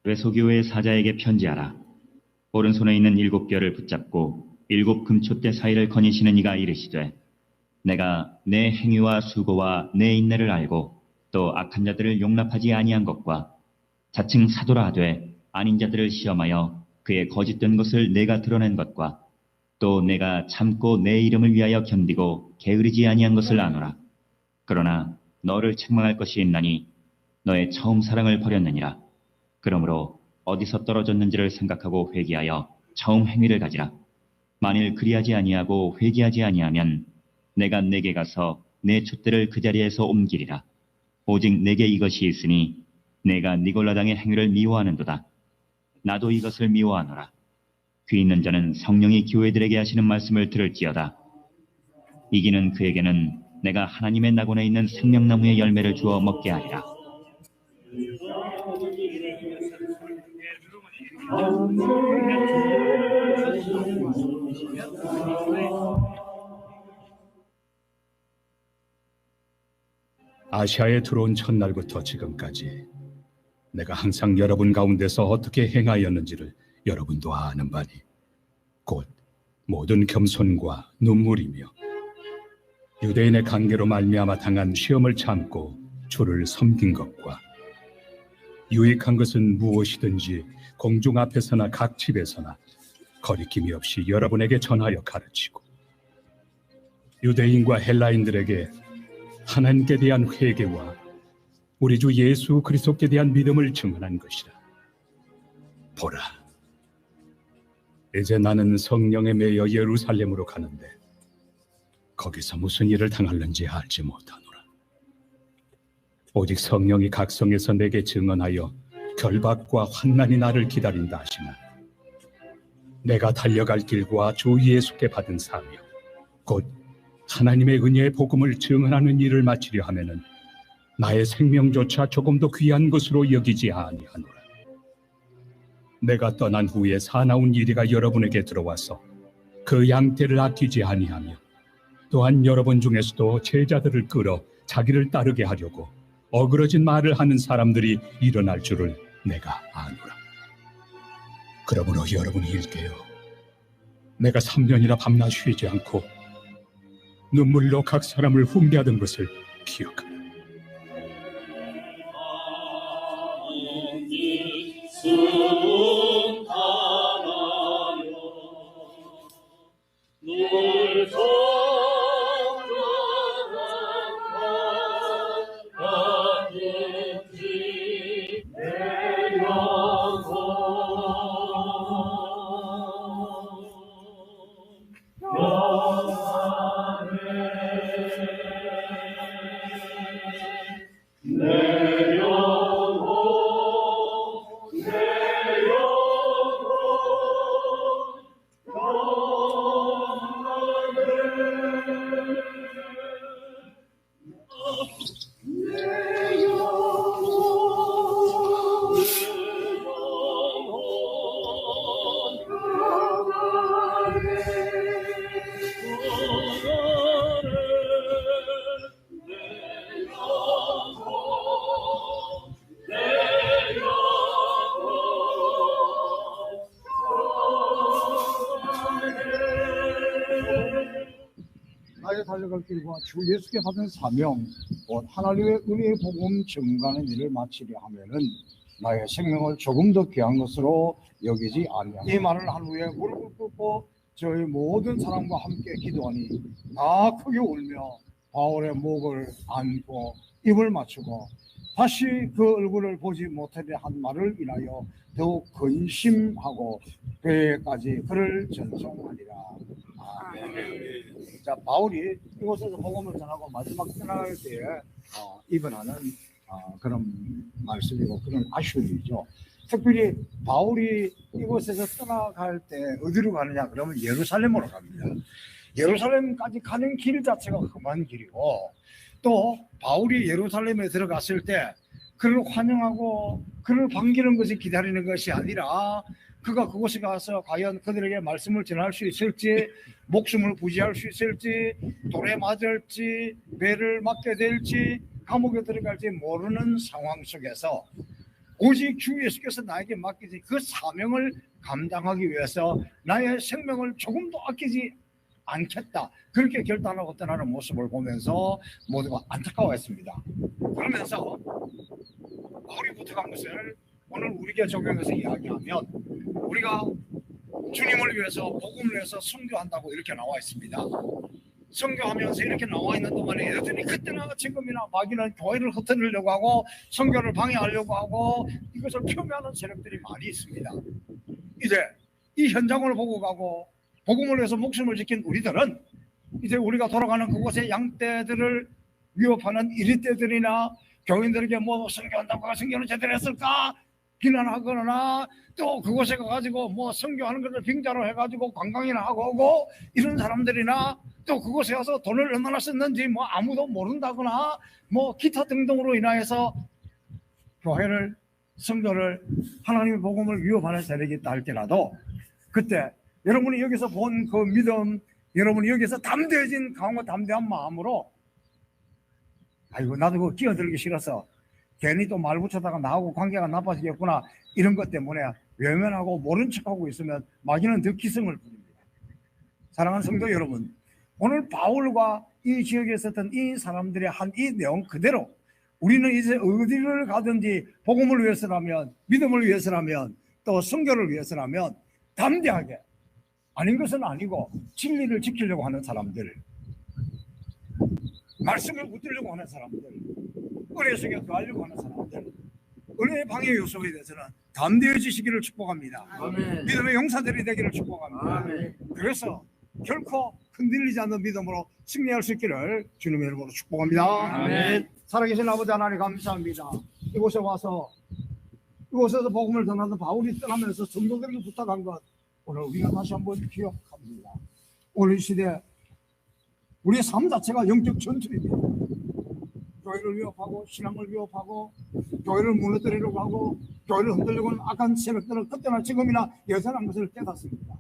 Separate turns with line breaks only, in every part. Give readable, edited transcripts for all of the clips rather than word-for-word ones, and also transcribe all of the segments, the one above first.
외소교회 사자에게 편지하라. 오른손에 있는 7뼈를 붙잡고 7금촛대 사이를 거니시는 이가 이르시되, 내가 내 행위와 수고와 내 인내를 알고 또 악한 자들을 용납하지 아니한 것과 자칭 사도라 하되 아닌 자들을 시험하여 그의 거짓된 것을 내가 드러낸 것과 또 내가 참고 내 이름을 위하여 견디고 게으르지 아니한 것을 아노라. 그러나 너를 책망할 것이 있나니 너의 처음 사랑을 버렸느니라. 그러므로 어디서 떨어졌는지를 생각하고 회개하여 처음 행위를 가지라. 만일 그리하지 아니하고 회개하지 아니하면 내가 내게 가서 내 촛대를 그 자리에서 옮기리라. 오직 내게 이것이 있으니 내가 니골라당의 행위를 미워하는도다. 나도 이것을 미워하노라. 귀 있는 자는 성령이 교회들에게 하시는 말씀을 들을지어다. 이기는 그에게는 내가 하나님의 낙원에 있는 생명나무의 열매를 주어 먹게 하리라.
아시아에 들어온 첫날부터 지금까지 내가 항상 여러분 가운데서 어떻게 행하였는지를 여러분도 아는 바니 곧 모든 겸손과 눈물이며 유대인의 관계로 말미암아 당한 시험을 참고 주를 섬긴 것과 유익한 것은 무엇이든지 공중 앞에서나 각 집에서나 거리낌이 없이 여러분에게 전하여 가르치고 유대인과 헬라인들에게 하나님께 대한 회개와 우리 주 예수 그리스도께 대한 믿음을 증언한 것이라. 보라, 이제 나는 성령에 매여 예루살렘으로 가는데 거기서 무슨 일을 당할는지 알지 못하노라. 오직 성령이 각성에서 내게 증언하여 결박과 환난이 나를 기다린다 하시나 내가 달려갈 길과 주 예수께 받은 사명 곧 하나님의 은혜의 복음을 증언하는 일을 마치려 하면은 나의 생명조차 조금도 귀한 것으로 여기지 아니하노라. 내가 떠난 후에 사나운 이리가 여러분에게 들어와서 그 양떼를 아끼지 아니하며 또한 여러분 중에서도 제자들을 끌어 자기를 따르게 하려고 어그러진 말을 하는 사람들이 일어날 줄을 내가 아노라. 그러므로 여러분이 일깨어 내가 3년이나 밤낮 쉬지 않고 눈물로 각 사람을 훈계하던 것을 기억하라.
나의 달려갈 길과 주 예수께 받은 사명, 곧 하나님의 은혜의 복음 증거하는 일을 마치려 하면은 나의 생명을 조금 더 귀한 것으로 여기지 아니하노라. 이 말을 한 후에 무릎을 꿇고 저희 모든 사람과 함께 기도하니 다 크게 울며 바울의 목을 안고 입을 맞추고 다시 그 얼굴을 보지 못하게 한 말을 인하여 더욱 근심하고 배까지 그를 전송하니라. 아멘. 자, 바울이 이곳에서 복음을 전하고 마지막 떠나갈 때에 입원하는 그런 말씀이고 그런 아쉬움이죠. 특별히 바울이 이곳에서 떠나갈 때 어디로 가느냐 그러면 예루살렘으로 갑니다. 예루살렘까지 가는 길 자체가 험한 길이고 또 바울이 예루살렘에 들어갔을 때 그를 환영하고 그를 반기는 것이 기다리는 것이 아니라 그가 그곳에 가서 과연 그들에게 말씀을 전할 수 있을지, 목숨을 부지할 수 있을지, 돌에 맞을지, 배를 맞게 될지, 감옥에 들어갈지 모르는 상황 속에서 오직 주 예수께서 나에게 맡기신 그 사명을 감당하기 위해서 나의 생명을 조금도 아끼지 않겠다, 그렇게 결단하고 떠나는 모습을 보면서 모두가 안타까워했습니다. 그러면서 바울이 부탁한 것을 오늘 우리에게 적용해서 이야기하면, 우리가 주님을 위해서 복음을 위해서 선교한다고 이렇게 나와 있습니다. 선교하면서 이렇게 나와 있는 동안에 여전히 그때나 지금이나 마귀는 교회를 흩어뜨리려고 하고 선교를 방해하려고 하고 이것을 폄훼하는 세력들이 많이 있습니다. 이제 이 현장을 보고 가고 복음을 위해서 목숨을 지킨 우리들은 이제 우리가 돌아가는 그곳의 양떼들을 위협하는 이리떼들이나 교인들에게 뭐 선교한다고 선교는 제대로 했을까 비난하거나, 또 그곳에 가가지고 뭐 선교하는 것을 빙자로 해가지고 관광이나 하고 오고 이런 사람들이나, 또 그곳에 가서 돈을 얼마나 썼는지 뭐 아무도 모른다거나 뭐 기타 등등으로 인하여서 교회를, 선교를, 하나님의 복음을 위협하는 세력이 있다 할지라도, 그때 여러분이 여기서 본 그 믿음, 여러분이 여기서 담대해진 강과 담대한 마음으로, 아이고 나도 그거 끼어들기 싫어서 괜히 또 말 붙여다가 나하고 관계가 나빠지겠구나, 이런 것 때문에 외면하고 모른 척하고 있으면 마귀는 더 기승을 부립니다. 사랑하는 성도 여러분, 오늘 바울과 이 지역에 있었던 이 사람들의 한 이 내용 그대로 우리는 이제 어디를 가든지 복음을 위해서라면, 믿음을 위해서라면, 또 선교를 위해서라면 담대하게, 아닌 것은 아니고 진리를 지키려고 하는 사람들, 말씀을 붙들려고 하는 사람들, 은혜 속에 거하려고 하는 사람들, 은혜의 방해 요소에 대해서는 담대해지시기를 축복합니다.
아멘.
믿음의 용사들이 되기를 축복합니다.
아멘.
그래서 결코 흔들리지 않는 믿음으로 승리할 수 있기를 주님의 이름으로 축복합니다.
아멘.
살아계신 아버지 하나님 감사합니다. 이곳에 와서 이곳에서 복음을 전하던 바울이 떠나면서 성도들에게 부탁한 것, 오늘 우리가 다시 한번 기억합니다. 오늘 이 시대 우리의 삶 자체가 영적 전투입니다. 교회를 위협하고 신앙을 위협하고 교회를 무너뜨리려고 하고 교회를 흔들려고 하는 악한 세력들은 그때나 지금이나 여전한 것을 깨닫습니다.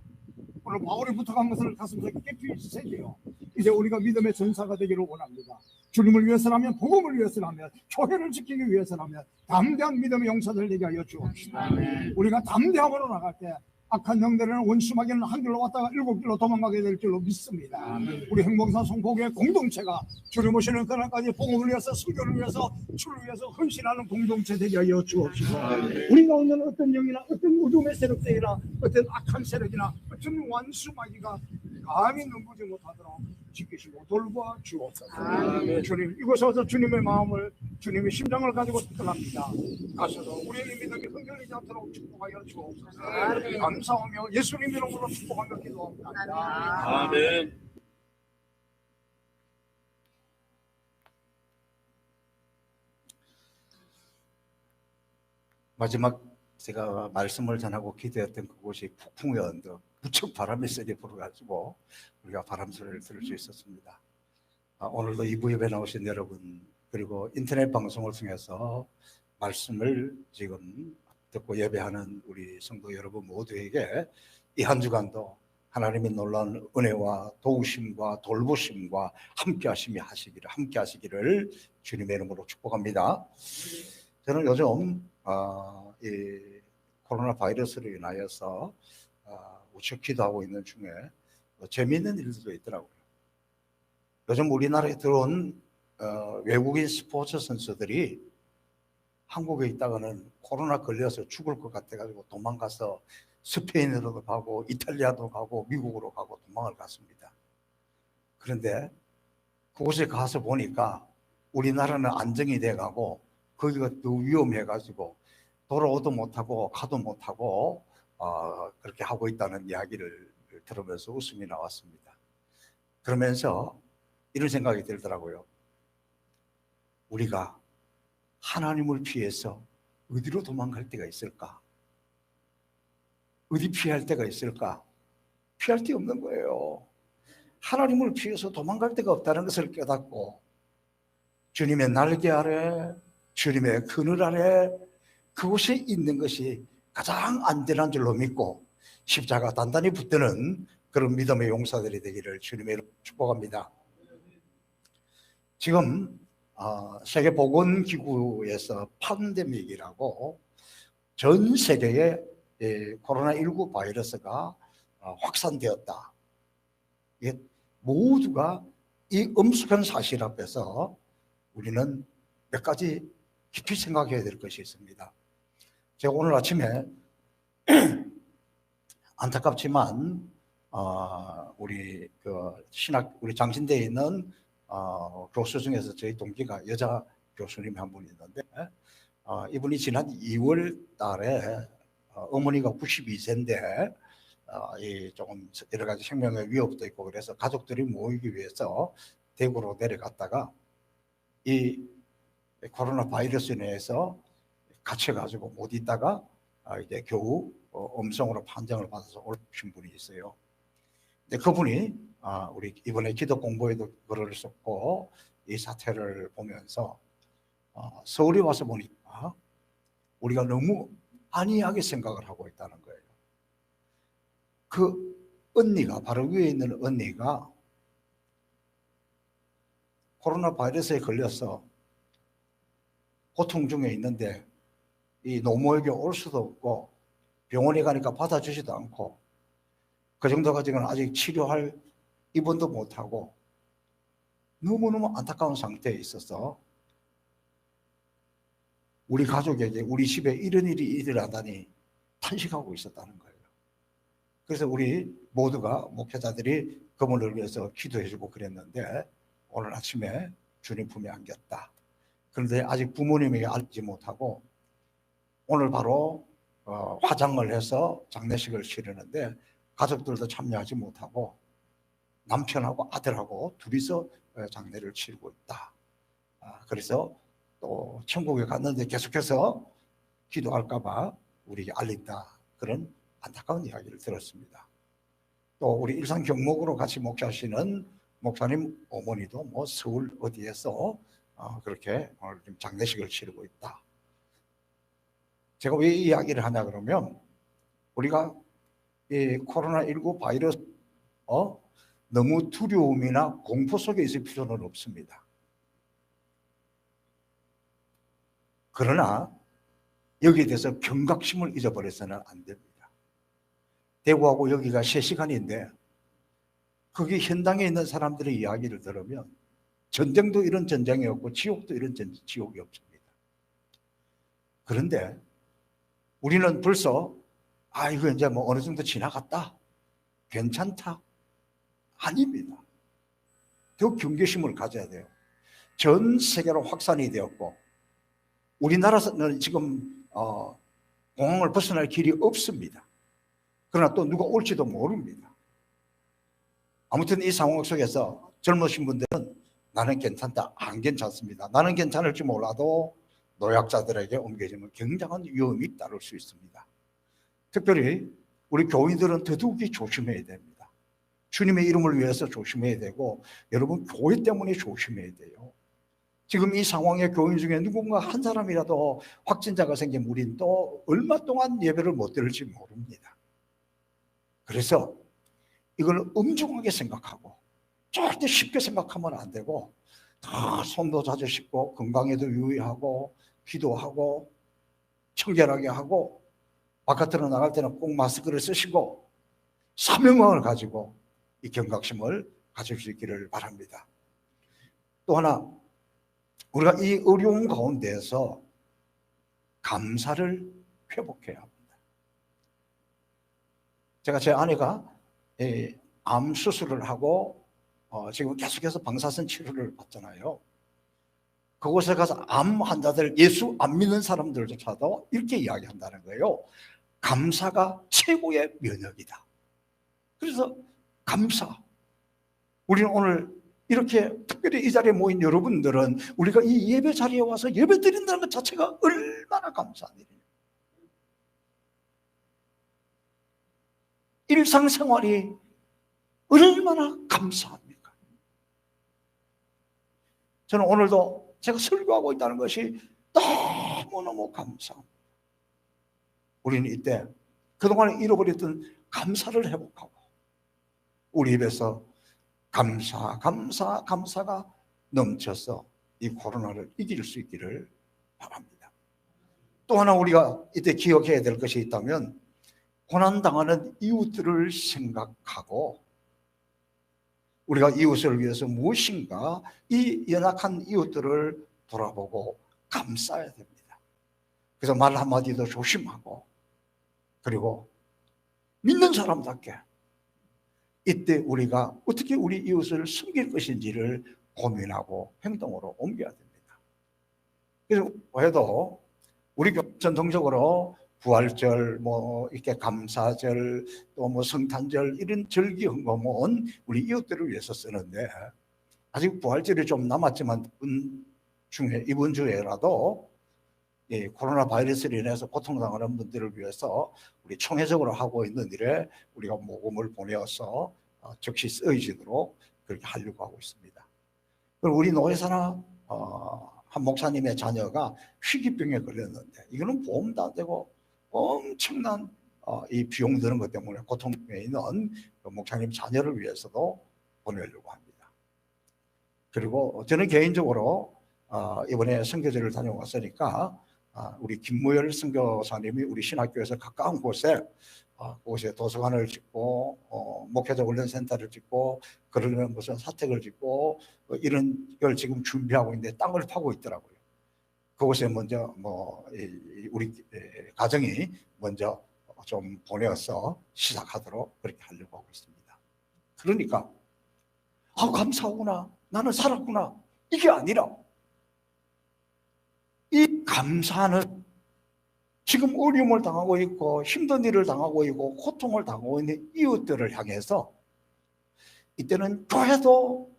오늘 바울이 부탁한 것을 가슴속에 깊이 새기요, 이제 우리가 믿음의 전사가 되기를 원합니다. 주님을 위해서라면, 복음을 위해서라면, 교회를 지키기 위해서라면 담대한 믿음의 용사들 되게 하여 주옵시다. 우리가 담대함으로 나갈 때 악한 영들은, 원수마귀는 한 길로 왔다가 7길로 도망가게 될 줄로 믿습니다. 우리 행복산 성포교회 공동체가 주님 오시는 그날까지 복음을 위해서, 선교를 위해서, 주를 위해서 헌신하는 공동체 되게 하여 주옵시다. 우리 가운데는 어떤 영이나 어떤 어둠의 세력들이나 어떤 악한 세력이나 어떤 원수마귀가 감히 넘보지 못하도록 지키시고 돌봐 주옵소서. 주님, 이곳에 와서 주님의 마음을, 주님의 심장을 가지고 떠납니다. 가셔서 우리의 믿음이 흔들리지 않도록 축복하여 주옵소서. 감사하며 예수님 이름으로 축복하며 기도합니다.
아멘.
마지막 제가 말씀을 전하고 기도했던 그곳이 북풍의 언덕, 무척 바람이 세게 불어가지고 우리가 바람 소리를 들을 수 있었습니다. 오늘도 이부 예배 나오신 여러분, 그리고 인터넷 방송을 통해서 말씀을 지금 듣고 예배하는 우리 성도 여러분 모두에게 이 한 주간도 하나님의 놀라운 은혜와 도우심과 돌보심과 함께 하시기를 주님의 이름으로 축복합니다. 저는 요즘 이 코로나 바이러스로 인하여서 우측 기도하고 있는 중에 재미있는 일들도 있더라고요. 요즘 우리나라에 들어온 외국인 스포츠 선수들이 한국에 있다가는 코로나 걸려서 죽을 것 같아가지고 도망가서 스페인으로도 가고 이탈리아도 가고 미국으로 가고 도망을 갔습니다. 그런데 그곳에 가서 보니까 우리나라는 안정이 돼가고 거기가 더 위험해가지고 돌아오도 못하고 가도 못하고 그렇게 하고 있다는 이야기를 들으면서 웃음이 나왔습니다. 그러면서 이런 생각이 들더라고요. 우리가 하나님을 피해서 어디로 도망갈 때가 있을까? 어디 피할 때가 있을까? 피할 데 없는 거예요. 하나님을 피해서 도망갈 데가 없다는 것을 깨닫고 주님의 날개 아래, 주님의 그늘 아래, 그곳에 있는 것이 가장 안전한 줄로 믿고 십자가 단단히 붙드는 그런 믿음의 용사들이 되기를 주님의 이름으로 축복합니다. 지금 세계보건기구에서 팬데믹이라고 전 세계에 코로나19 바이러스가 확산되었다. 이게 모두가 이 엄숙한 사실 앞에서 우리는 몇 가지 깊이 생각해야 될 것이 있습니다. 제가 오늘 아침에 안타깝지만 우리 우리 장신대에 있는 교수 중에서 저희 동기가 여자 교수님이 한 분이 있는데 이분이 지난 2월 달에 어머니가 92세인데 조금 여러 가지 생명의 위협도 있고 그래서 가족들이 모이기 위해서 대구로 내려갔다가 이 코로나 바이러스에 의해서 갇혀가지고 못 있다가 이제 겨우 음성으로 판정을 받아서 올라오신 분이 있어요. 근데 그분이 우리 이번에 기도 공부에도 글을 썼고 이 사태를 보면서 서울에 와서 보니까 우리가 너무 안이하게 생각을 하고 있다는 거예요. 그 언니가 바로 위에 있는 언니가 코로나 바이러스에 걸려서 고통 중에 있는데 이 노모에게 올 수도 없고 병원에 가니까 받아주지도 않고 그 정도 가지고는 아직 치료할 입원도 못하고 너무너무 안타까운 상태에 있어서 우리 가족에게 우리 집에 이런 일이 일어나다니 탄식하고 있었다는 거예요. 그래서 우리 모두가 목회자들이 그분을 위해서 기도해주고 그랬는데 오늘 아침에 주님 품에 안겼다. 그런데 아직 부모님에게 알지 못하고 오늘 바로 화장을 해서 장례식을 치르는데 가족들도 참여하지 못하고 남편하고 아들하고 둘이서 장례를 치르고 있다. 그래서 또 천국에 갔는데 계속해서 기도할까봐 우리에게 알린다. 그런 안타까운 이야기를 들었습니다. 또 우리 일산 경목으로 같이 목회하시는 목사님 어머니도 뭐 서울 어디에서 그렇게 오늘 좀 장례식을 치르고 있다. 제가 왜 이 이야기를 하냐 그러면 우리가 이 코로나19 바이러스 너무 두려움이나 공포 속에 있을 필요는 없습니다. 그러나 여기에 대해서 경각심을 잊어버려서는 안 됩니다. 대구하고 여기가 3시간인데 거기 현장에 있는 사람들의 이야기를 들으면 전쟁도 이런 전쟁이 없고 지옥도 이런 지옥이 없습니다. 그런데 우리는 벌써 이거 이제 뭐 어느 정도 지나갔다. 괜찮다. 아닙니다. 더 경계심을 가져야 돼요. 전 세계로 확산이 되었고 우리나라는 지금 공항을 벗어날 길이 없습니다. 그러나 또 누가 올지도 모릅니다. 아무튼 이 상황 속에서 젊으신 분들은 나는 괜찮다. 안 괜찮습니다. 나는 괜찮을지 몰라도 노약자들에게 옮겨지면 굉장한 위험이 따를 수 있습니다. 특별히 우리 교인들은 더더욱이 조심해야 됩니다. 주님의 이름을 위해서 조심해야 되고 여러분 교회 때문에 조심해야 돼요. 지금 이 상황에 교인 중에 누군가 한 사람이라도 확진자가 생기면 우린 또 얼마 동안 예배를 못 드릴지 모릅니다. 그래서 이걸 엄중하게 생각하고 절대 쉽게 생각하면 안 되고 다 손도 자주 씻고 건강에도 유의하고 기도하고 청결하게 하고 바깥으로 나갈 때는 꼭 마스크를 쓰시고 사명감을 가지고 이 경각심을 가질 수 있기를 바랍니다. 또 하나 우리가 이 어려운 가운데에서 감사를 회복해야 합니다. 제가 제 아내가 암 수술을 하고 지금 계속해서 방사선 치료를 받잖아요. 그곳에 가서 암 환자들, 예수 안 믿는 사람들조차도 이렇게 이야기한다는 거예요. 감사가 최고의 면역이다. 그래서 감사. 우리는 오늘 이렇게 특별히 이 자리에 모인 여러분들은 우리가 이 예배 자리에 와서 예배 드린다는 것 자체가 얼마나 감사한 일이에요. 일상생활이 얼마나 감사합니까? 저는 오늘도 제가 설교하고 있다는 것이 너무너무 감사합니다. 우리는 이때 그동안 잃어버렸던 감사를 회복하고 우리 입에서 감사가 넘쳐서 이 코로나를 이길 수 있기를 바랍니다. 또 하나 우리가 이때 기억해야 될 것이 있다면 고난당하는 이웃들을 생각하고 우리가 이웃을 위해서 무엇인가 이 연약한 이웃들을 돌아보고 감싸야 됩니다. 그래서 말 한마디도 조심하고 그리고 믿는 사람답게 이때 우리가 어떻게 우리 이웃을 섬길 것인지를 고민하고 행동으로 옮겨야 됩니다. 그래서 왜도 우리 전통적으로 부활절, 뭐 이렇게 감사절, 또 뭐 성탄절 이런 절기 헌금은 우리 이웃들을 위해서 쓰는데 아직 부활절이 좀 남았지만 이번 주에라도 코로나 바이러스로 인해서 고통당하는 분들을 위해서 우리 총회적으로 하고 있는 일에 우리가 모금을 보내어서 즉시 쓰여지도록 그렇게 하려고 하고 있습니다. 그리고 우리 노회사나 한 목사님의 자녀가 희귀병에 걸렸는데 이거는 보험도 안 되고 엄청난 이 비용 드는 것 때문에 고통에 있는 그 목사님 자녀를 위해서도 보내려고 합니다. 그리고 저는 개인적으로 이번에 선교제를 다녀왔으니까 우리 김무열 선교사님이 우리 신학교에서 가까운 곳에 그곳에 도서관을 짓고 목회자 훈련센터를 짓고 그러려면 무슨 사택을 짓고 이런 걸 지금 준비하고 있는데 땅을 파고 있더라고요. 그곳에 먼저 우리 가정이 먼저 좀 보내어서 시작하도록 그렇게 하려고 하고 있습니다. 그러니까 감사하구나, 나는 살았구나, 이게 아니라 이 감사는 지금 어려움을 당하고 있고 힘든 일을 당하고 있고 고통을 당하고 있는 이웃들을 향해서 이때는 교회도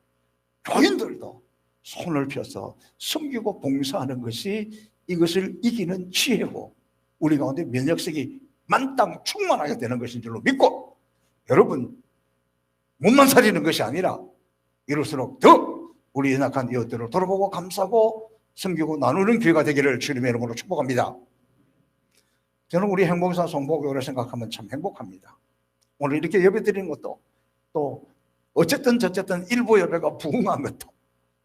교인들도 손을 펴서 섬기고 봉사하는 것이 이것을 이기는 지혜고 우리 가운데 면역력이 만땅 충만하게 되는 것인 줄로 믿고 여러분 몸만 살리는 것이 아니라 이럴수록 더 우리 연약한 이웃들을 돌아보고 감싸고 섬기고 나누는 기회가 되기를 주님의 이름으로 축복합니다. 저는 우리 행복사 성보교회를 생각하면 참 행복합니다. 오늘 이렇게 예배드리는 것도 또 어쨌든 저쨌든 일부 예배가 부흥한 것도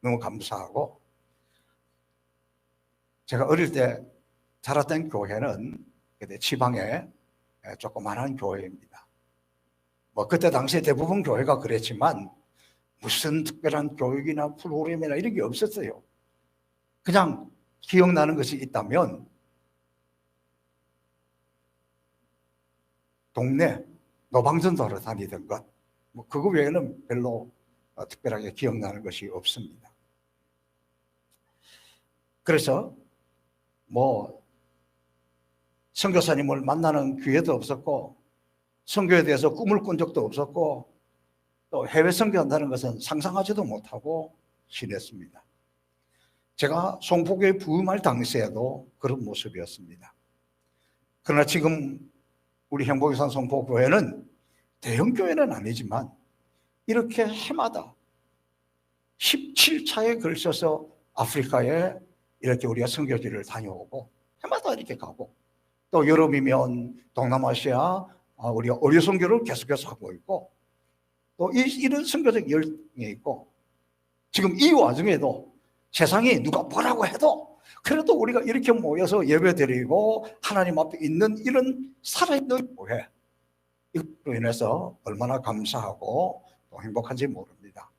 너무 감사하고 제가 어릴 때 자랐던 교회는 그때 지방에 조그만한 교회입니다. 뭐 그때 당시에 대부분 교회가 그랬지만 무슨 특별한 교육이나 프로그램이나 이런 게 없었어요. 그냥 기억나는 것이 있다면 동네 노방전도하러 다니던 것, 뭐 그거 외에는 별로 특별하게 기억나는 것이 없습니다. 그래서 뭐 선교사님을 만나는 기회도 없었고 선교에 대해서 꿈을 꾼 적도 없었고 또 해외 선교한다는 것은 상상하지도 못하고 지냈습니다. 제가 송포교회 부임할 당시에도 그런 모습이었습니다. 그러나 지금 우리 행복의산 송포교회는 대형교회는 아니지만 이렇게 해마다 17차에 걸쳐서 아프리카에 이렇게 우리가 선교지를 다녀오고 해마다 이렇게 가고 또 여름이면 동남아시아 우리가 의료 선교를 계속해서 하고 있고 또 이런 선교적 열정이 있고 지금 이 와중에도 세상이 누가 뭐라고 해도 그래도 우리가 이렇게 모여서 예배드리고 하나님 앞에 있는 이런 살아있는 교회 이것으로 인해서 얼마나 감사하고 또 행복한지 모릅니다.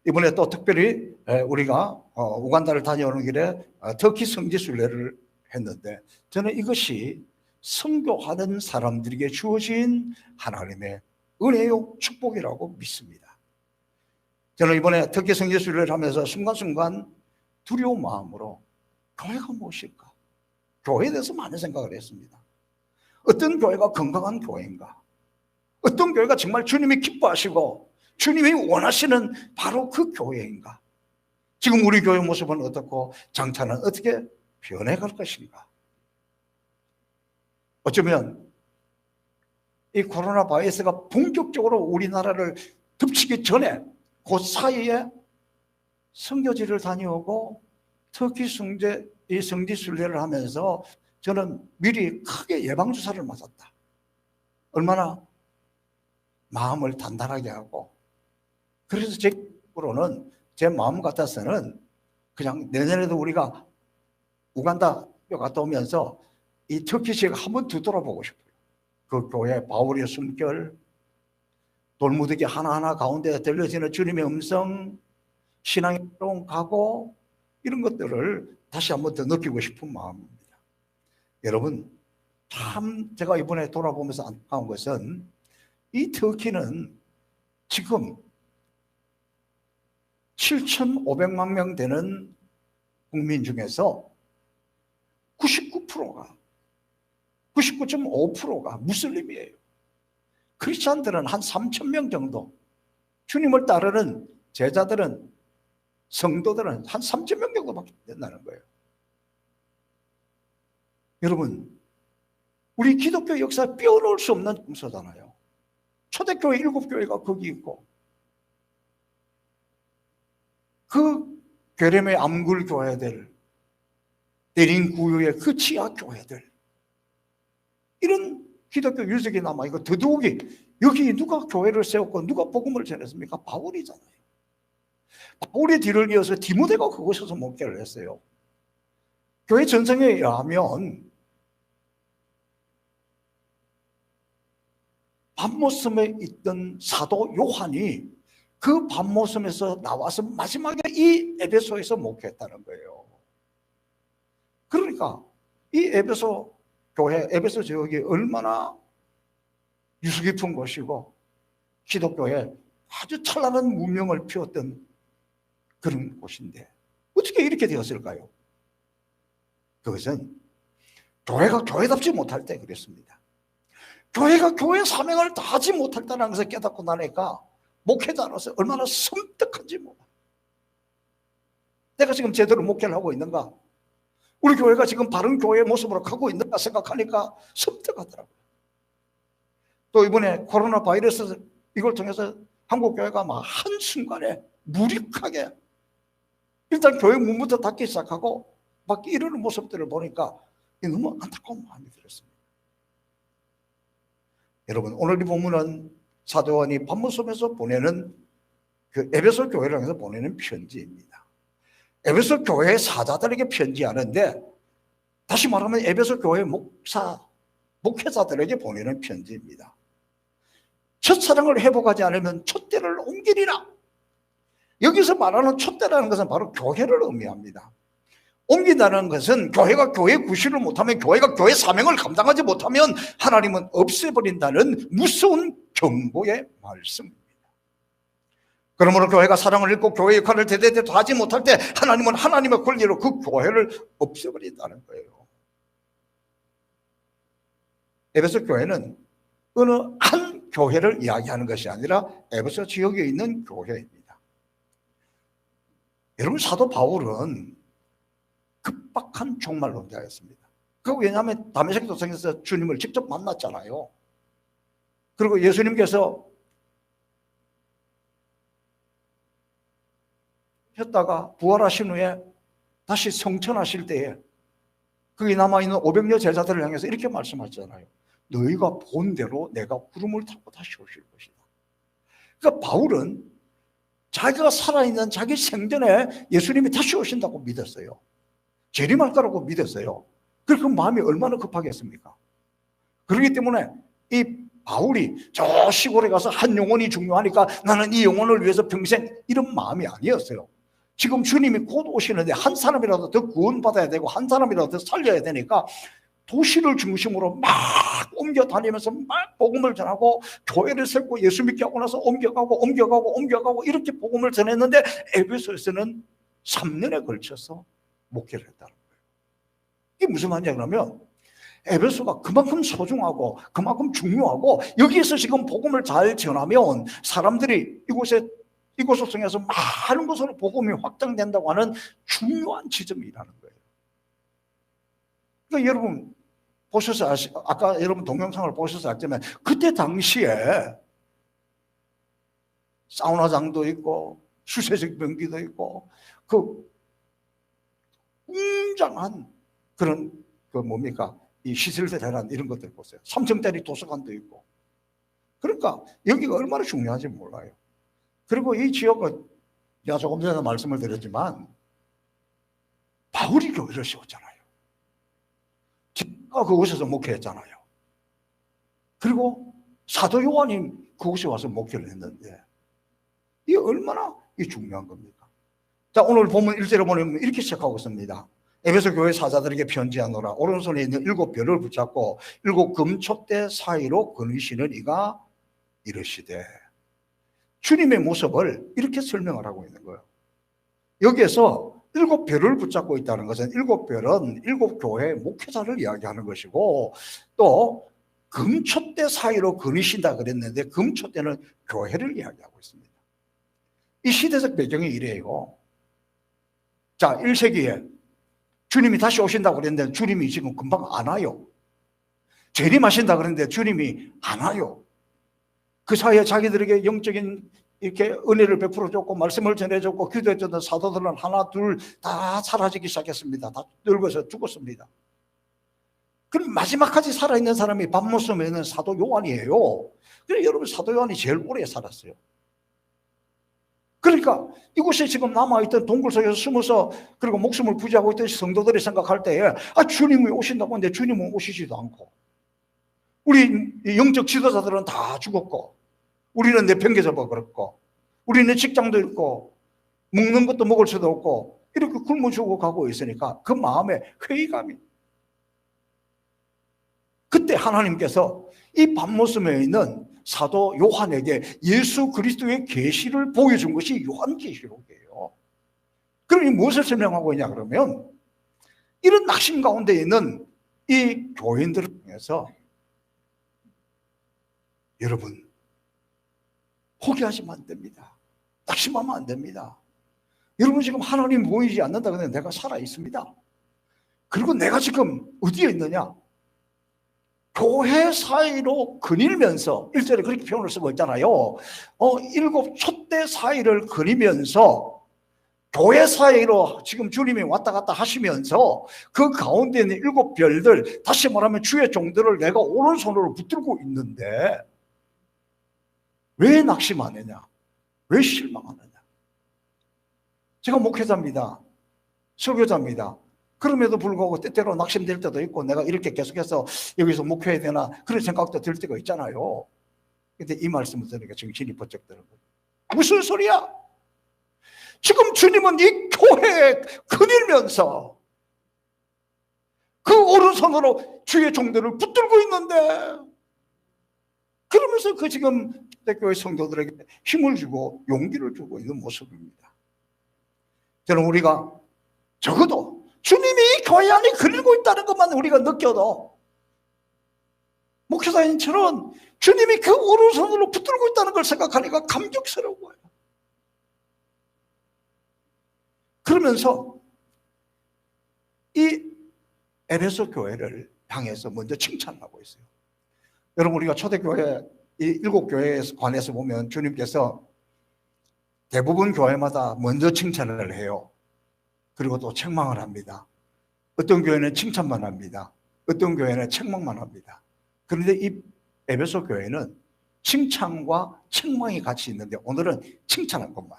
이번에 또 특별히 우리가 우간다를 다녀오는 길에 터키 성지 순례를 했는데 저는 이것이 선교하는 사람들에게 주어진 하나님의 은혜요 축복이라고 믿습니다. 저는 이번에 터키 성지 순례를 하면서 순간순간 두려운 마음으로 교회가 무엇일까? 교회에 대해서 많은 생각을 했습니다. 어떤 교회가 건강한 교회인가? 어떤 교회가 정말 주님이 기뻐하시고 주님이 원하시는 바로 그 교회인가? 지금 우리 교회 모습은 어떻고 장차는 어떻게 변해갈 것인가? 어쩌면 이 코로나 바이러스가 본격적으로 우리나라를 덮치기 전에 그 사이에 선교지를 다녀오고 터키 성지 순례를 하면서 저는 미리 크게 예방주사를 맞았다. 얼마나 마음을 단단하게 하고 그래서 제 마음 같아서는 그냥 내년에도 우리가 우간다 갔다 오면서 이 터키 지역 한번 뒤돌아보고 싶어요. 그 교회 바울의 숨결, 돌무더기 하나하나 가운데 들려지는 주님의 음성, 신앙의 가고 이런 것들을 다시 한번 더 느끼고 싶은 마음입니다. 여러분, 참 제가 이번에 돌아보면서 안타까운 것은 이 터키는 지금 7,500만 명 되는 국민 중에서 99%가 99.5%가 무슬림이에요. 크리스찬들은 한 3,000명 정도, 주님을 따르는 제자들은, 성도들은 한 3,000명 정도밖에 안 된다는 거예요. 여러분, 우리 기독교 역사에 빼어놓을 수 없는 공서잖아요. 초대교회 7교회가 거기 있고, 그 괴렘의 암굴 교회들, 대린 구유의 그 지하 교회들, 이런 기독교 유적이 남아 이거 더더욱이 여기 누가 교회를 세웠고 누가 복음을 전했습니까? 바울이잖아요. 바울의 뒤를 이어서 디모데가 그곳에서 목회를 했어요. 교회 전성에 의하면 밤모섬에 있던 사도 요한이 그 밤모섬에서 나와서 마지막에 이 에베소에서 목회했다는 거예요. 그러니까 이 에베소 교회, 에베소 지역이 얼마나 유수 깊은 곳이고 기독교에 아주 찬란한 문명을 피웠던 그런 곳인데 어떻게 이렇게 되었을까요? 그것은 교회가 교회답지 못할 때 그랬습니다. 교회가 교회 사명을 다하지 못했다는 것을 깨닫고 나니까 목회자로서 얼마나 섬뜩한지 몰라. 내가 지금 제대로 목회를 하고 있는가? 우리 교회가 지금 바른 교회의 모습으로 가고 있는가 생각하니까 섬뜩하더라고요. 또 이번에 코로나 바이러스 이걸 통해서 한국 교회가 막 한순간에 무력하게 일단 교회 문부터 닫기 시작하고 막 이러는 모습들을 보니까 너무 안타까운 마음이 들었습니다. 여러분, 오늘 이 본문은 사도 요한이 밤모섬에서 보내는 그 에베소 교회를 향해서 보내는 편지입니다. 에베소 교회 사자들에게 편지하는데, 다시 말하면 에베소 교회 목회자들에게 보내는 편지입니다. 첫사랑을 회복하지 않으면 촛대를 옮기리라. 여기서 말하는 촛대라는 것은 바로 교회를 의미합니다. 옮긴다는 것은 교회가 교회 구실을 못하면, 교회가 교회 사명을 감당하지 못하면 하나님은 없애버린다는 무서운 경고의 말씀입니다. 그러므로 교회가 사랑을 잃고 교회 역할을 대대로 하지 못할 때 하나님은 하나님의 권리로 그 교회를 없애버린다는 거예요. 에베소 교회는 어느 한 교회를 이야기하는 것이 아니라 에베소 지역에 있는 교회입니다. 여러분, 사도 바울은 급박한 종말론자였습니다. 그 왜냐하면 다메섹 도성에서 주님을 직접 만났잖아요. 그리고 예수님께서 셨다가 부활하신 후에 다시 성천하실 때에 거기 남아있는 500여 제자들을 향해서 이렇게 말씀하셨잖아요. 너희가 본 대로 내가 구름을 타고 다시 오실 것이다. 그러니까 바울은 자기가 살아있는 자기 생전에 예수님이 다시 오신다고 믿었어요. 재림할 거라고 믿었어요. 그 마음이 얼마나 급하겠습니까? 그렇기 때문에 이 바울이 저 시골에 가서 한 영혼이 중요하니까 나는 이 영혼을 위해서 평생, 이런 마음이 아니었어요. 지금 주님이 곧 오시는데 한 사람이라도 더 구원받아야 되고 한 사람이라도 더 살려야 되니까 도시를 중심으로 막 옮겨 다니면서 막 복음을 전하고 교회를 세우고 예수 믿게 하고 나서 옮겨가고 이렇게 복음을 전했는데 에베소에서는 3년에 걸쳐서 목회를 했다는 거예요. 이게 무슨 말이냐 그러면 에베소가 그만큼 소중하고 그만큼 중요하고 여기에서 지금 복음을 잘 전하면 사람들이 이곳을 통해서 많은 곳으로 복음이 확장된다고 하는 중요한 지점이라는 거예요. 그러니까 여러분 보셔서 아까 여러분 동영상을 보셔서 알지만 그때 당시에 사우나장도 있고 수세식 변기도 있고 그 웅장한 그런 이 시설들 해란 이런 것들 보세요. 3층짜리 도서관도 있고. 그러니까 여기가 얼마나 중요한지 몰라요. 그리고 이 지역은 제가 조금 전에 말씀을 드렸지만 바울이 교회를 세웠잖아요. 그곳에서 목회했잖아요. 그리고 사도 요한이 그곳에 와서 목회를 했는데 이게 얼마나 중요한 겁니까? 자, 오늘 본문 1절에 보면 이렇게 시작하고 있습니다. 에베소 교회 사자들에게 편지하노라. 오른손에 있는 7별을 붙잡고 7 금촛대 사이로 거니시는 이가 이르시되. 주님의 모습을 이렇게 설명을 하고 있는 거예요. 여기에서 7별을 붙잡고 있다는 것은 7별은 7 교회 목회자를 이야기하는 것이고, 또 금촛대 사이로 거니신다 그랬는데 금촛대는 교회를 이야기하고 있습니다. 이 시대적 배경이 이래요. 자, 1세기에 주님이 다시 오신다고 그랬는데 주님이 지금 금방 안 와요. 재림하신다 그랬는데 주님이 안 와요. 그 사이에 자기들에게 영적인 이렇게 은혜를 베풀어줬고 말씀을 전해줬고 기도해줬던 사도들은 하나 둘 다 사라지기 시작했습니다. 다 늙어서 죽었습니다. 그럼 마지막까지 살아있는 사람이 밤모섬에 있는 사도 요한이에요. 그래서 여러분, 사도 요한이 제일 오래 살았어요. 그러니까 이곳에 지금 남아있던 동굴 속에서 숨어서 그리고 목숨을 부지하고 있던 성도들이 생각할 때에 주님이 오신다고 하는데 주님은 오시지도 않고, 우리 영적 지도자들은 다 죽었고, 우리는 내팽개져 버렸고, 우리는 직장도 잃고 먹는 것도 먹을 수도 없고 이렇게 굶어 죽어 가고 있으니까 그 마음에 회의감이, 그때 하나님께서 이 밤모섬에 있는 사도 요한에게 예수 그리스도의 계시를 보여준 것이 요한계시록이에요. 그러니 무엇을 설명하고 있냐 그러면, 이런 낙심 가운데 있는 이 교인들을 통해서 여러분, 포기하시면 안 됩니다. 낙심하면 안 됩니다. 여러분, 지금 하나님 보이지 않는다 그러면 내가 살아 있습니다. 그리고 내가 지금 어디에 있느냐? 교회 사이로 거닐면서, 1절에 그렇게 표현을 쓰고 있잖아요. 7 촛대 사이를 거니면서 교회 사이로 지금 주님이 왔다 갔다 하시면서 그 가운데 있는 7 별들, 다시 말하면 주의 종들을 내가 오른손으로 붙들고 있는데 왜 낙심하느냐? 왜 실망하느냐? 제가 목회자입니다. 설교자입니다. 그럼에도 불구하고 때때로 낙심될 때도 있고, 내가 이렇게 계속해서 여기서 목회해야 되나 그런 생각도 들 때가 있잖아요. 근데 이 말씀을 들으니까 정신이 번쩍 드는 거예요. 무슨 소리야? 지금 주님은 이 교회에 거닐면서 그 오른손으로 주의 종들을 붙들고 있는데, 그러면서 그 지금 교회 성도들에게 힘을 주고 용기를 주고 있는 모습입니다. 저는 우리가 적어도 주님이 이 교회 안에 거닐고 있다는 것만 우리가 느껴도, 목회자인처럼 주님이 그 오른손으로 붙들고 있다는 걸 생각하니까 감격스러워요. 그러면서 이 에베소 교회를 향해서 먼저 칭찬하고 있어요. 여러분, 우리가 초대교회 이 7교회에 관해서 보면 주님께서 대부분 교회마다 먼저 칭찬을 해요. 그리고 또 책망을 합니다. 어떤 교회는 칭찬만 합니다. 어떤 교회는 책망만 합니다. 그런데 이 에베소 교회는 칭찬과 책망이 같이 있는데 오늘은 칭찬한 것만,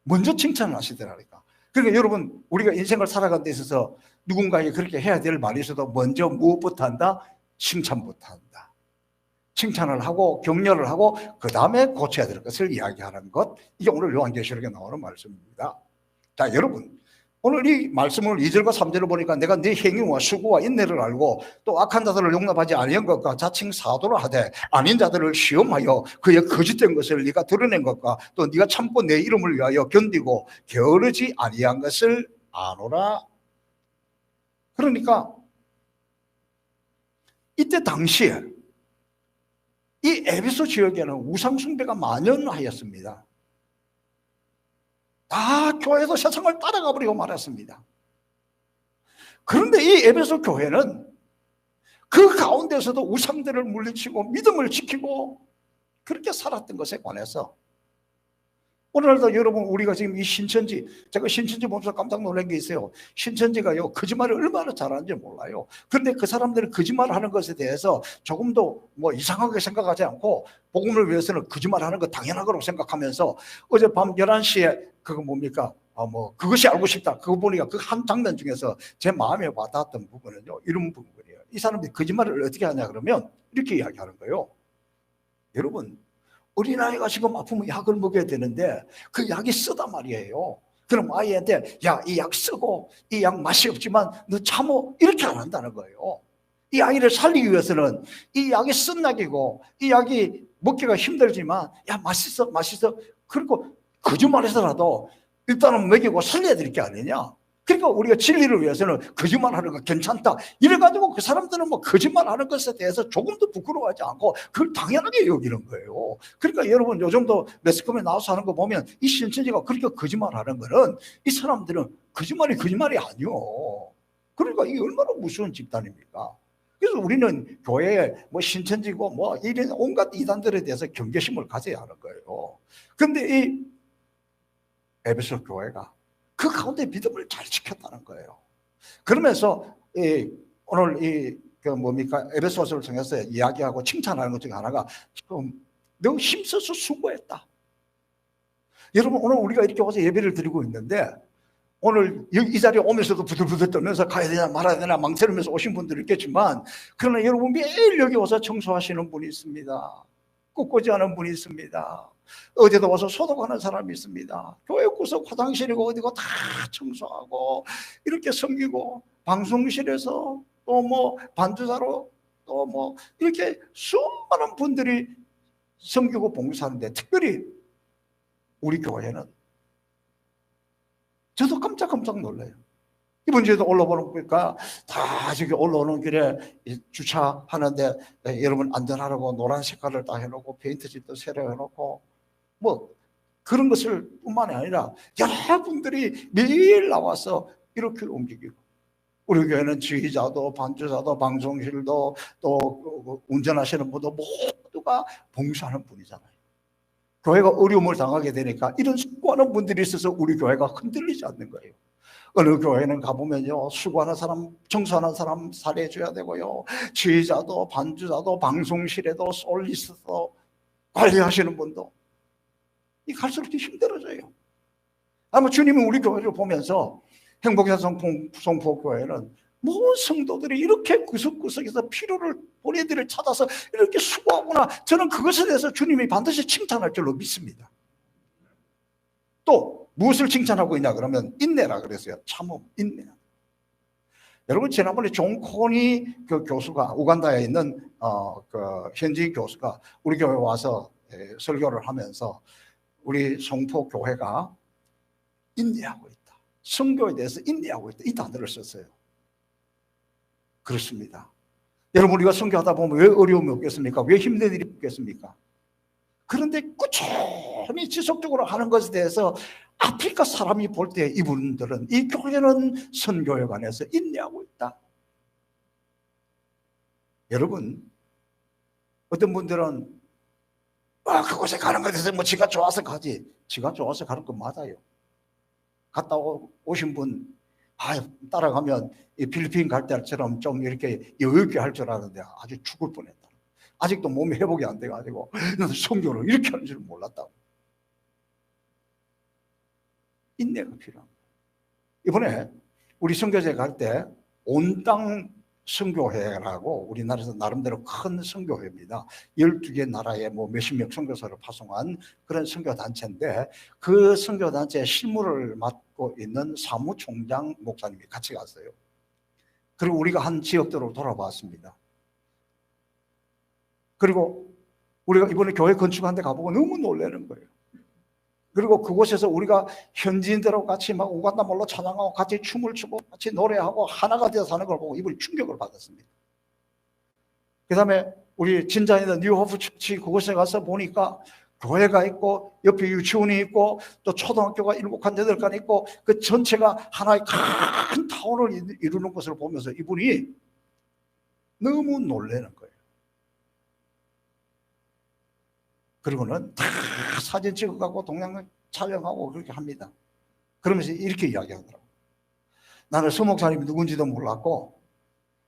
먼저 칭찬을 하시더라니까. 그러니까 여러분, 우리가 인생을 살아가는 데 있어서 누군가에게 그렇게 해야 될 말이 있어도 먼저 무엇부터 한다? 칭찬부터 한다. 칭찬을 하고 격려를 하고 그 다음에 고쳐야 될 것을 이야기하는 것, 이게 오늘 요한계시록에 나오는 말씀입니다. 자, 여러분, 오늘 이 말씀을 2절과 3절을 보니까 내가 네 행위와 수고와 인내를 알고 또 악한 자들을 용납하지 아니한 것과 자칭 사도를 하되 아닌 자들을 시험하여 그의 거짓된 것을 네가 드러낸 것과 또 네가 참고 내 이름을 위하여 견디고 게으르지 아니한 것을 아노라. 그러니까 이때 당시에 이 에베소 지역에는 우상 숭배가 만연하였습니다. 다 교회도 세상을 따라가 버리고 말았습니다. 그런데 이 에베소 교회는 그 가운데서도 우상들을 물리치고 믿음을 지키고 그렇게 살았던 것에 관해서 오늘날도 여러분, 우리가 지금 이 신천지, 제가 신천지 보면서 깜짝 놀란 게 있어요. 신천지가요, 거짓말을 얼마나 잘하는지 몰라요. 그런데 그 사람들이 거짓말을 하는 것에 대해서 조금도 뭐 이상하게 생각하지 않고 복음을 위해서는 거짓말하는 거 당연하다고 생각하면서 어젯밤 11시에 그거 뭡니까? 뭐 그것이 알고 싶다. 그거 보니까 그 한 장면 중에서 제 마음에 와닿았던 부분은요, 이런 부분이에요. 이 사람들이 거짓말을 어떻게 하냐 그러면 이렇게 이야기하는 거예요. 여러분, 어린아이가 지금 아프면 약을 먹여야 되는데 그 약이 쓰다 말이에요. 그럼 아이한테 야, 이 약 쓰고 이 약 맛이 없지만 너 참어, 이렇게 안 한다는 거예요. 이 아이를 살리기 위해서는 이 약이 쓴 약이고 이 약이 먹기가 힘들지만 야, 맛있어 맛있어, 그리고 거짓말해서라도 일단은 먹이고 살려야 될 게 아니냐. 그러니까 우리가 진리를 위해서는 거짓말하는 거 괜찮다, 이래가지고 그 사람들은 뭐 거짓말하는 것에 대해서 조금도 부끄러워하지 않고 그걸 당연하게 여기는 거예요. 그러니까 여러분, 요즘도 매스컴에 나와서 하는 거 보면 이 신천지가 그렇게 거짓말하는 거는 이 사람들은 거짓말이 아니요. 그러니까 이게 얼마나 무서운 집단입니까? 그래서 우리는 교회에 뭐 신천지고 뭐 이런 온갖 이단들에 대해서 경계심을 가져야 하는 거예요. 그런데 이 에베소 교회가 그 가운데 믿음을 잘 지켰다는 거예요. 그러면서 오늘 에베소서를 통해서 이야기하고 칭찬하는 것 중에 하나가 지금 너무 힘써서 수고했다. 여러분, 오늘 우리가 이렇게 와서 예배를 드리고 있는데 오늘 이 자리에 오면서도 부들부들 떨면서 가야 되나 말아야 되나 망설이면서 오신 분들이 있겠지만, 그러나 여러분 매일 여기 와서 청소하시는 분이 있습니다. 꿋꿋이 하는 분이 있습니다. 어제도 와서 소독하는 사람이 있습니다. 교회 구석 화장실이고 어디고 다 청소하고 이렇게 섬기고, 방송실에서 또 뭐 반주자로 또 뭐 이렇게 수많은 분들이 섬기고 봉사하는데, 특별히 우리 교회는 저도 깜짝깜짝 놀라요. 이번 주에도 올라보니까 다 저기 올라오는 길에 주차하는데 여러분 안전하라고 노란 색깔을 다 해놓고 페인트칠도 새로 해놓고 뭐 그런 것을 뿐만이 아니라 여러분들이 매일 나와서 이렇게 움직이고, 우리 교회는 지휘자도 반주자도 방송실도 또 운전하시는 분도 모두가 봉사하는 분이잖아요. 교회가 어려움을 당하게 되니까 이런 수고하는 분들이 있어서 우리 교회가 흔들리지 않는 거예요. 어느 교회는 가보면요, 수고하는 사람, 청소하는 사람 살해줘야 되고요, 지휘자도 반주자도 방송실에도 솔리스도 관리하시는 분도 이 갈수록 힘들어져요. 아마 주님은 우리 교회를 보면서 행복의 성포교회는 모든 성도들이 이렇게 구석구석에서 필요를 본인들을 찾아서 이렇게 수고하구나, 저는 그것에 대해서 주님이 반드시 칭찬할 줄로 믿습니다. 또 무엇을 칭찬하고 있냐 그러면 인내라 그랬어요. 참음, 인내. 여러분, 지난번에 존 코니 그 교수가, 우간다에 있는 그 현지 교수가 우리 교회 와서 설교를 하면서 우리 성포교회가 인내하고 있다, 선교에 대해서 인내하고 있다, 이 단어를 썼어요. 그렇습니다. 여러분, 우리가 선교하다 보면 왜 어려움이 없겠습니까? 왜 힘든 일이 없겠습니까? 그런데 꾸준히 지속적으로 하는 것에 대해서 아프리카 사람이 볼 때 이분들은, 이 교회는 선교에 관해서 인내하고 있다. 여러분, 어떤 분들은 그곳에 가는 것에 대해서 뭐 지가 좋아서 가지, 지가 좋아서 가는 건 맞아요. 갔다 오신 분 따라가면 이 필리핀 갈 때처럼 좀 이렇게 여유 있게 할 줄 알았는데 아주 죽을 뻔했다. 아직도 몸이 회복이 안 돼가지고 나도 선교를 이렇게 하는 줄 몰랐다고. 인내가 필요합니다. 이번에 우리 선교제 갈 때 온땅 선교회라고 우리나라에서 나름대로 큰 선교회입니다. 12개 나라에 뭐 몇십 명 선교사를 파송한 그런 선교단체인데, 그 선교단체의 실무를 맡고 있는 사무총장 목사님이 같이 갔어요. 그리고 우리가 한 지역들을 돌아봤습니다. 그리고 우리가 이번에 교회 건축한 데 가보고 너무 놀라는 거예요. 그리고 그곳에서 우리가 현지인들하고 같이 막 우간다 말로 찬양하고 같이 춤을 추고 같이 노래하고 하나가 되어서 사는 걸 보고 이분이 충격을 받았습니다. 그 다음에 우리 진자에는 뉴호프 처치, 그곳에 가서 보니까 교회가 있고 옆에 유치원이 있고 또 초등학교가 7칸 8칸 있고 그 전체가 하나의 큰 타운을 이루는 것을 보면서 이분이 너무 놀라는 거예요. 그리고는 다 사진 찍어가고 동영상 촬영하고 그렇게 합니다. 그러면서 이렇게 이야기하더라고요. 나는 서목사님이 누군지도 몰랐고,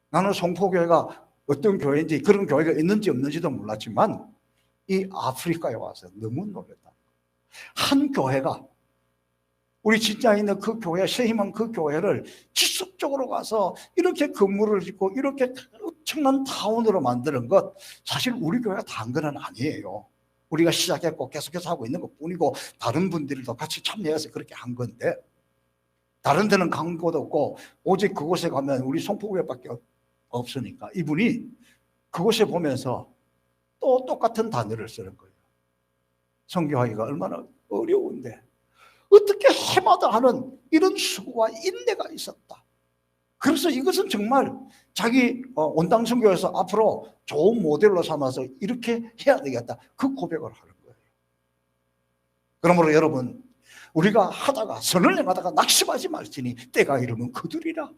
나는 성포교회가 어떤 교회인지, 그런 교회가 있는지 없는지도 몰랐지만 이 아프리카에 와서 너무 놀랐다. 한 교회가 우리 진짜 있는 그 교회, 새희망 그 교회를 지속적으로 가서 이렇게 건물을 짓고 이렇게 엄청난 타운으로 만드는 것, 사실 우리 교회가 다 한 건 아니에요. 우리가 시작했고 계속해서 하고 있는 것 뿐이고, 다른 분들도 같이 참여해서 그렇게 한 건데, 다른 데는 광고도 없고 오직 그곳에 가면 우리 송포구회밖에 없으니까 이분이 그곳에 보면서 또 똑같은 단어를 쓰는 거예요. 선교하기가 얼마나 어려운데 어떻게 해마다 하는 이런 수고와 인내가 있었다. 그래서 이것은 정말 자기 온당 선교에서 앞으로 좋은 모델로 삼아서 이렇게 해야 되겠다, 그 고백을 하는 거예요. 그러므로 여러분, 우리가 하다가 선을 행하다가 낙심하지 말지니 때가 이르면 그들이라.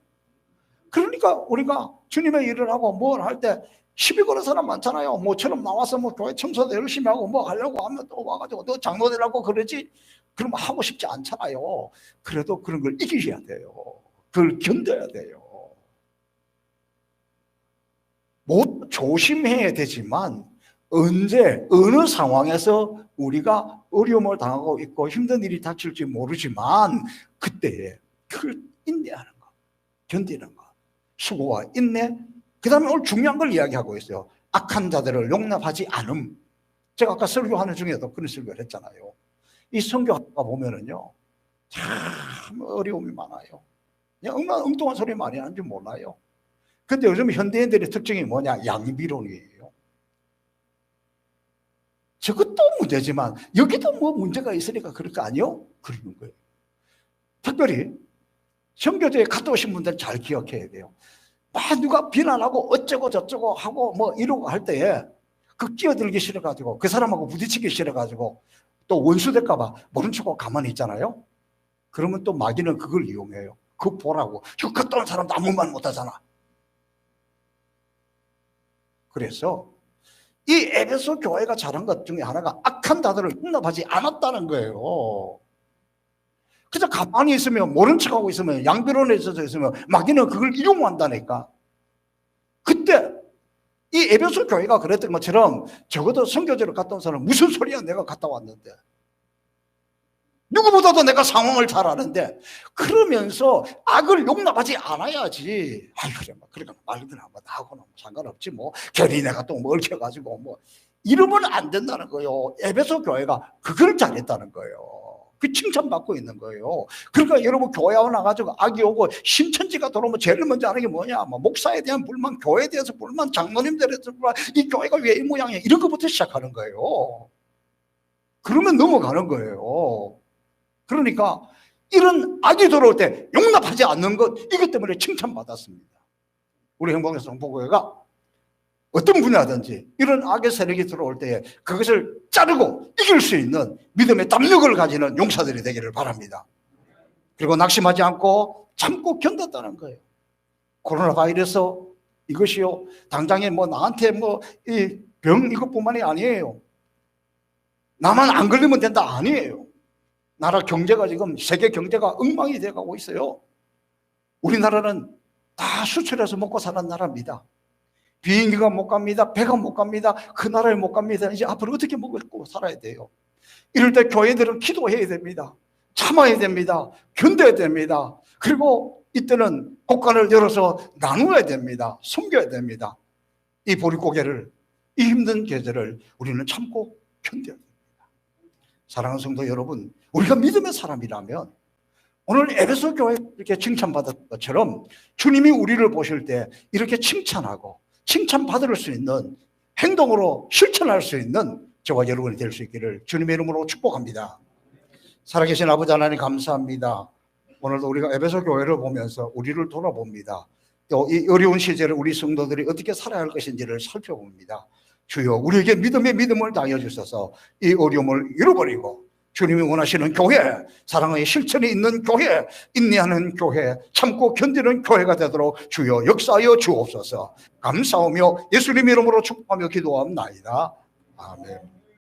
그러니까 우리가 주님의 일을 하고 뭘 할 때 시비 거는 사람 많잖아요. 뭐처럼 나와서 뭐 교회 청소도 열심히 하고 뭐 하려고 하면 또 와가지고 너 장로되라고 그러지, 그러면 하고 싶지 않잖아요. 그래도 그런 걸 이기셔야 돼요. 그걸 견뎌야 돼요. 못 조심해야 되지만 언제 어느 상황에서 우리가 어려움을 당하고 있고 힘든 일이 닥칠지 모르지만 그때에 그걸 인내하는 거, 견디는 거, 수고와 인내. 그 다음에 오늘 중요한 걸 이야기하고 있어요. 악한 자들을 용납하지 않음. 제가 아까 설교하는 중에도 그런 설교를 했잖아요. 이 선교가 보면은요, 참 어려움이 많아요. 그냥 얼마나 엉뚱한 소리 많이 하는지 몰라요. 근데 요즘 현대인들의 특징이 뭐냐? 양비론이에요. 저것도 문제지만 여기도 뭐 문제가 있으니까 그럴 거 아니요? 그러는 거예요. 특별히 선교제에 갔다 오신 분들 잘 기억해야 돼요. 막 누가 비난하고 어쩌고 저쩌고 하고 뭐 이러고 할 때에 그 끼어들기 싫어가지고 그 사람하고 부딪히기 싫어가지고 또 원수 될까봐 모른 척하고 가만히 있잖아요. 그러면 또 마귀는 그걸 이용해요. 그거 보라고. 저 갔다 온 사람도 아무 말 못하잖아. 그래서 이 에베소 교회가 잘한 것 중에 하나가 악한 자들을 용납하지 않았다는 거예요. 그래서 가만히 있으면, 모른 척하고 있으면, 양비론에 있으면 마귀는 그걸 이용한다니까. 그때 이 에베소 교회가 그랬던 것처럼 적어도 선교제를 갔다 온 사람은 무슨 소리야, 내가 갔다 왔는데. 누구보다도 내가 상황을 잘 아는데, 그러면서 악을 용납하지 않아야지. 아이, 그래, 그러니까 말든 한번 하고는 상관없지, 뭐. 괜히 내가 또 뭐 얽혀가지고, 뭐. 이러면 안 된다는 거예요. 에베소 교회가 그걸 잘했다는 거예요. 그 칭찬받고 있는 거예요. 그러니까 여러분, 교회 나가지고 악이 오고 신천지가 들어오면 제일 먼저 하는 게 뭐냐? 뭐 목사에 대한 불만, 교회에 대해서 불만, 장로님들에 대해서 불만, 이 교회가 왜 이 모양이야? 이런 것부터 시작하는 거예요. 그러면 넘어가는 거예요. 그러니까 이런 악이 들어올 때 용납하지 않는 것, 이것 때문에 칭찬받았습니다. 우리 행복의 성포교회가 어떤 분야든지 이런 악의 세력이 들어올 때 그것을 자르고 이길 수 있는 믿음의 담력을 가지는 용사들이 되기를 바랍니다. 그리고 낙심하지 않고 참고 견뎠다는 거예요. 코로나 바이러스 이것이요, 당장에 뭐 나한테 뭐 이 병 이것뿐만이 아니에요. 나만 안 걸리면 된다 아니에요. 나라 경제가 지금 세계 경제가 엉망이 돼가고 있어요. 우리나라는 다 수출해서 먹고 사는 나라입니다. 비행기가 못 갑니다. 배가 못 갑니다. 그 나라에 못 갑니다. 이제 앞으로 어떻게 먹고 살아야 돼요? 이럴 때 교회들은 기도해야 됩니다. 참아야 됩니다. 견뎌야 됩니다. 그리고 이때는 곳간을 열어서 나누어야 됩니다. 섬겨야 됩니다. 이 보릿고개를, 이 힘든 계절을 우리는 참고 견뎌야 됩니다. 사랑하는 성도 여러분, 우리가 믿음의 사람이라면 오늘 에베소 교회 이렇게 칭찬받았던 것처럼 주님이 우리를 보실 때 이렇게 칭찬하고 칭찬받을 수 있는 행동으로 실천할 수 있는 저와 여러분이 될 수 있기를 주님의 이름으로 축복합니다. 살아계신 아버지 하나님 감사합니다. 오늘도 우리가 에베소 교회를 보면서 우리를 돌아봅니다. 또 이 어려운 시절에 우리 성도들이 어떻게 살아야 할 것인지를 살펴봅니다. 주여, 우리에게 믿음의 믿음을 다하여 주셔서 이 어려움을 잃어버리고 주님이 원하시는 교회, 사랑의 실천이 있는 교회, 인내하는 교회, 참고 견디는 교회가 되도록 주여 역사하여 주옵소서. 감사하며 예수님 이름으로 축복하며 기도합니다. 아멘.